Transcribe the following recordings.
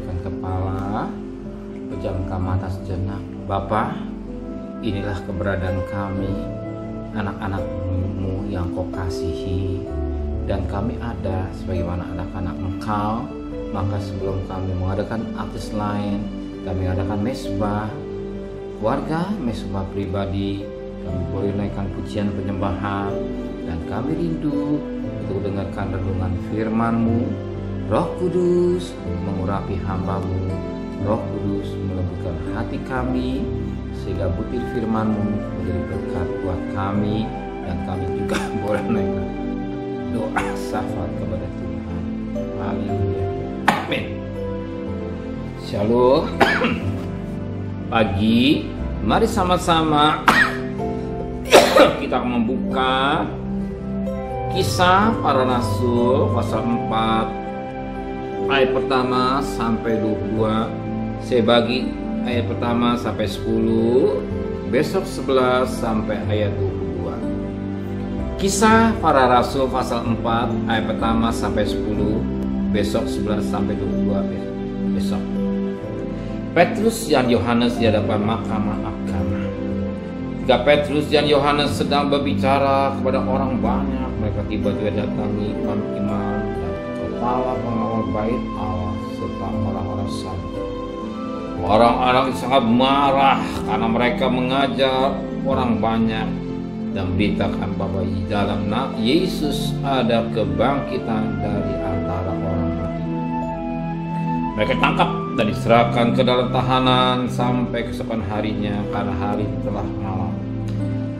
Tundukkan kepala, pejamkan mata sejenak. Bapa, inilah keberadaan kami, anak-anak-Mu yang Kau kasihi, dan kami ada sebagaimana anak-anak Engkau. Maka sebelum kami mengadakan aktes lain, kami adakan mesbah keluarga, mesbah pribadi, kami boleh naikkan pujian penyembahan, dan kami rindu untuk dengarkan renungan firman-Mu. Roh Kudus mengurapi hamba-Mu, Roh Kudus melembutkan hati kami, sehingga butir firman-Mu menjadi berkat buat kami, dan kami juga boleh naikkan doa syafaat kepada Tuhan. Haleluya. Amin. Shalom. Pagi, mari sama-sama kita membuka Kisah Para Rasul pasal 4 ayat pertama sampai 22. Saya bagi ayat pertama sampai 10, besok 11 sampai ayat 22. Kisah Para Rasul pasal 4 ayat pertama sampai 10, besok 11 sampai 22 besok. Petrus dan Yohanes di hadapan mahkamah agama. Ketika Petrus dan Yohanes sedang berbicara kepada orang banyak, mereka tiba-tiba datangi imam-imam dan kepala pengawal bait Allah serta orang-orang saleh. Orang-orang sangat marah karena mereka mengajar orang banyak dan beritakan bahwa di dalam Yesus ada kebangkitan dari antara orang mati. Mereka tangkap dan diserahkan ke dalam tahanan sampai keesokan harinya karena hari telah malam.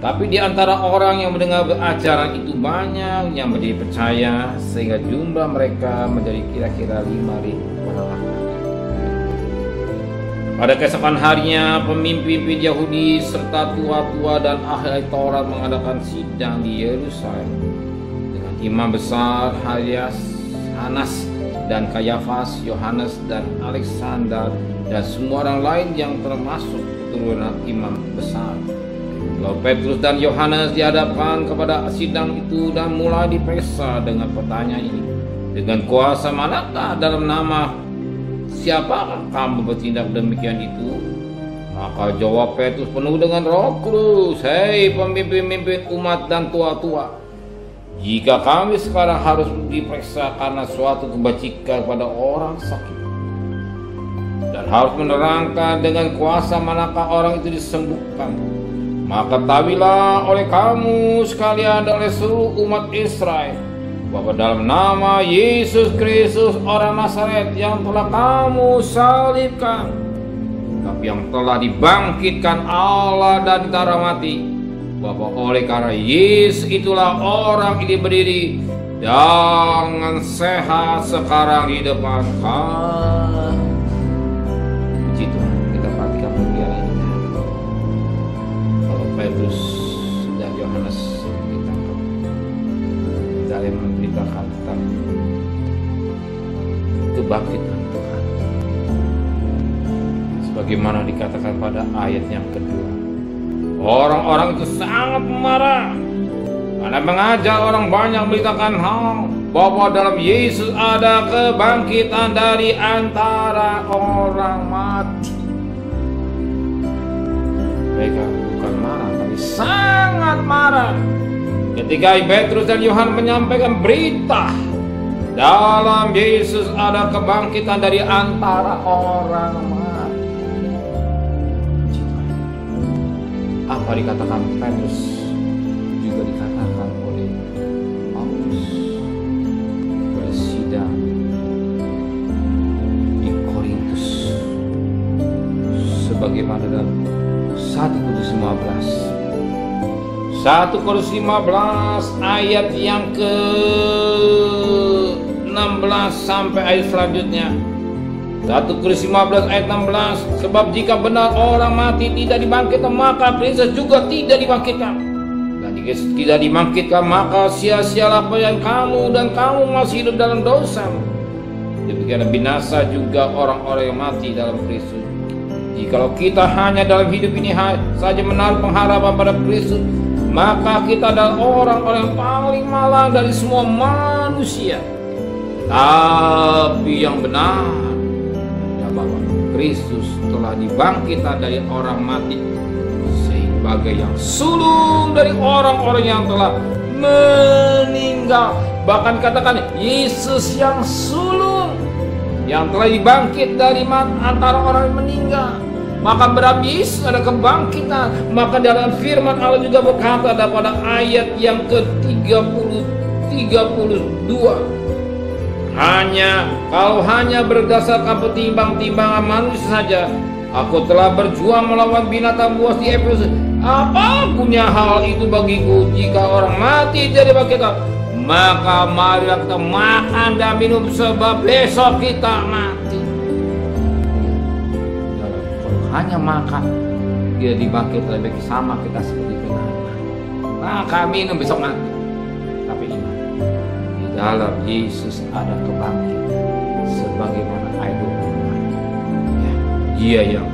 Tapi di antara orang yang mendengar ajaran itu banyak yang menjadi percaya, sehingga jumlah mereka menjadi kira-kira 5.000 orang. Pada keesokan harinya, pemimpin Yahudi serta tua-tua dan ahli Taurat mengadakan sidang di Yerusalem dengan imam besar Hanas dan Kayafas, Yohanes dan Alexander, dan semua orang lain yang termasuk keturunan imam besar. Lalu Petrus dan Yohanes dihadapkan kepada sidang itu dan mulai diperiksa dengan pertanyaan ini. Dengan kuasa manakah dalam nama siapakah kamu bertindak demikian itu? Maka jawab Petrus penuh dengan Roh Kudus, hei pemimpin-pemimpin umat dan tua-tua, jika kami sekarang harus diperiksa karena suatu kebajikan pada orang sakit, dan harus menerangkan dengan kuasa manakah orang itu disembuhkan, maka tahuilah oleh kamu sekalian dan oleh seluruh umat Israel bahwa dalam nama Yesus Kristus orang Nazaret yang telah kamu salibkan, tapi yang telah dibangkitkan Allah dari antara mati, bahwa oleh karena Yesus itulah orang ini berdiri dengan sehat sekarang di depan kamu. Puji Tuhan, kita perhatikan bagian ini. Kalau Petrus dan Yohanes ditangkap dalam memberitakan tentang kebangkitan Tuhan, sebagaimana dikatakan pada ayat yang kedua. Orang-orang itu sangat marah karena mengajar orang banyak memberitakan hal bahwa dalam Yesus ada kebangkitan dari antara orang mati. Mereka bukan marah, tapi sangat marah ketika Petrus dan Yohanes menyampaikan berita dalam Yesus ada kebangkitan dari antara orang mati. Apa dikatakan Petrus juga dikatakan oleh Paulus pada sidang di Korintus, sebagaimana dalam 1 Korintus 15 ayat yang ke-16 sampai ayat selanjutnya. 1 Korintus 15 ayat 16, sebab jika benar orang mati tidak dibangkitkan, maka Kristus juga tidak dibangkitkan. Dan jika tidak dibangkitkan, maka sia-sialah pelayanan kamu dan kamu masih hidup dalam dosa. Demikian binasa juga orang-orang yang mati dalam Kristus. Jikalau kita hanya dalam hidup ini saja menaruh pengharapan pada Kristus, maka kita adalah orang-orang yang paling malang dari semua manusia. Tapi yang benar, bahwa Kristus telah dibangkitkan dari orang mati sebagai yang sulung dari orang-orang yang telah meninggal. Bahkan katakan Yesus yang sulung, yang telah dibangkit dari antara orang yang meninggal. Maka berarti Yesus ada kebangkitan. Maka dalam firman Allah juga berkata pada ayat yang ke-32, kalau hanya berdasarkan pertimbang-timbangan manusia saja, aku telah berjuang melawan binatang buas di Efesus. Apa punya hal itu bagiku jika orang mati jadi bangkitan? Maka marilah kita makan dan minum sebab besok kita mati. Kalau hanya makan dia dibangkitkan lebih sama kita seperti binatang. Maka minum besok mati. Tapi ingat, di dalam Yesus ada kebangkitan sebagaimana ayat 24. Ya, dia yang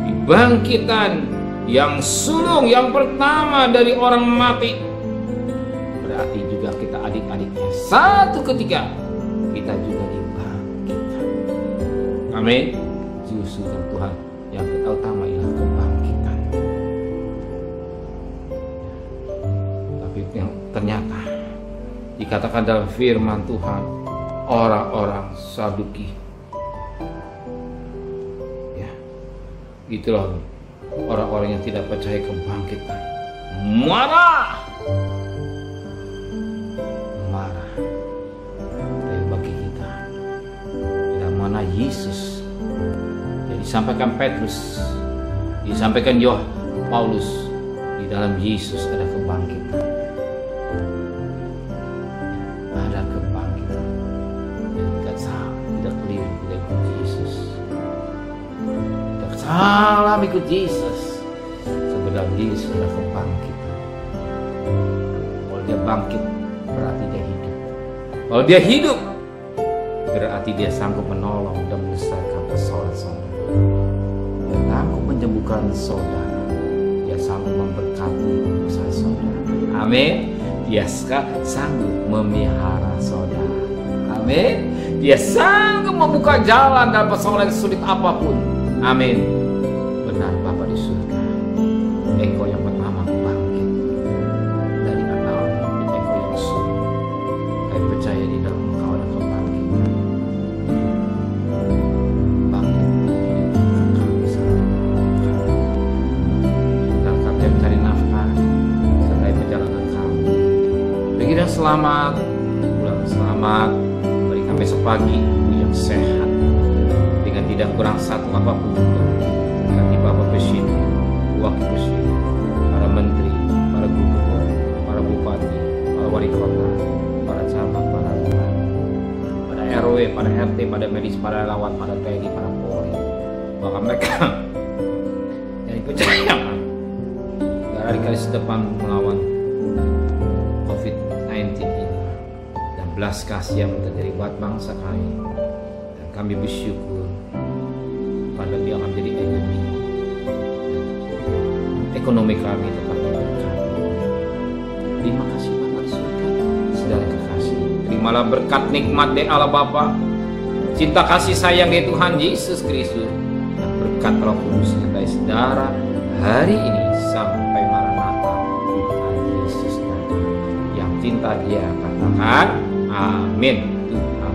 dibangkitkan, yang sulung, yang pertama dari orang mati. Berarti juga kita adik-adiknya satu ketika kita juga dibangkitkan. Amin. Justru Tuhan yang kita utama ialah kebangkitan. Tapi yang ternyata dikatakan dalam firman Tuhan, orang-orang Saduki, ya, itulah orang-orang yang tidak percaya kebangkitan, marah. Tapi bagi kita, bila mana Yesus yang disampaikan Petrus, disampaikan Paulus, di dalam Yesus ada kebangkitan. Ada kebangkitan. Dan kita tidak keliru, tidak ikut Yesus. Tidak salah ikut Yesus. Sebenarnya Yesus ada kebangkitan. Kalau dia bangkit, berarti dia hidup. Kalau dia hidup, berarti dia sanggup menolong dan menyelesaikan persoalan saudara. Dia sanggup menyembuhkan saudara. Dia sanggup memberkati usaha saudara. Amin. Dia sanggup memelihara saudara. Amin. Dia sanggup membuka jalan dalam persoalan sulit apapun. Amin. Benar Bapa di surga, Engkau yang pertama bangkit dari antara Engkau yang sulung. Kami percaya di dalam Engkau ada kebangkitan. Bangkit kami dan kami mencari nafkah serta perjalanan kami. Bagi dan selamat, pulang selamat, beri kami besok pagi yang sehat dengan tidak kurang satu apapun. Ganti Bapak Presiden, Wakil Presiden, para menteri, para gubernur, para bupati, para wali kota, para camat, para lurah, pada RW, pada RT, pada medis, para relawan, pada TNI, para Polri. Bahkan mereka yang dipercaya radikalis depan melawan COVID-19 ini, dan belas kasihan terjadi buat bangsa kami. Dan kami bersyukur pada dia akan menjadi ekonomi kami tetap diberkati. Terima kasih Bapa di surga, segala kekasih. Terimalah berkat nikmat dari Allah Bapa, cinta kasih sayang dari Tuhan Yesus Kristus, dan berkat Roh Kudus sertai saudara hari ini sampai Maranatha Tuhan Yesus datang. Yang cinta dia katakan amin. Tuhan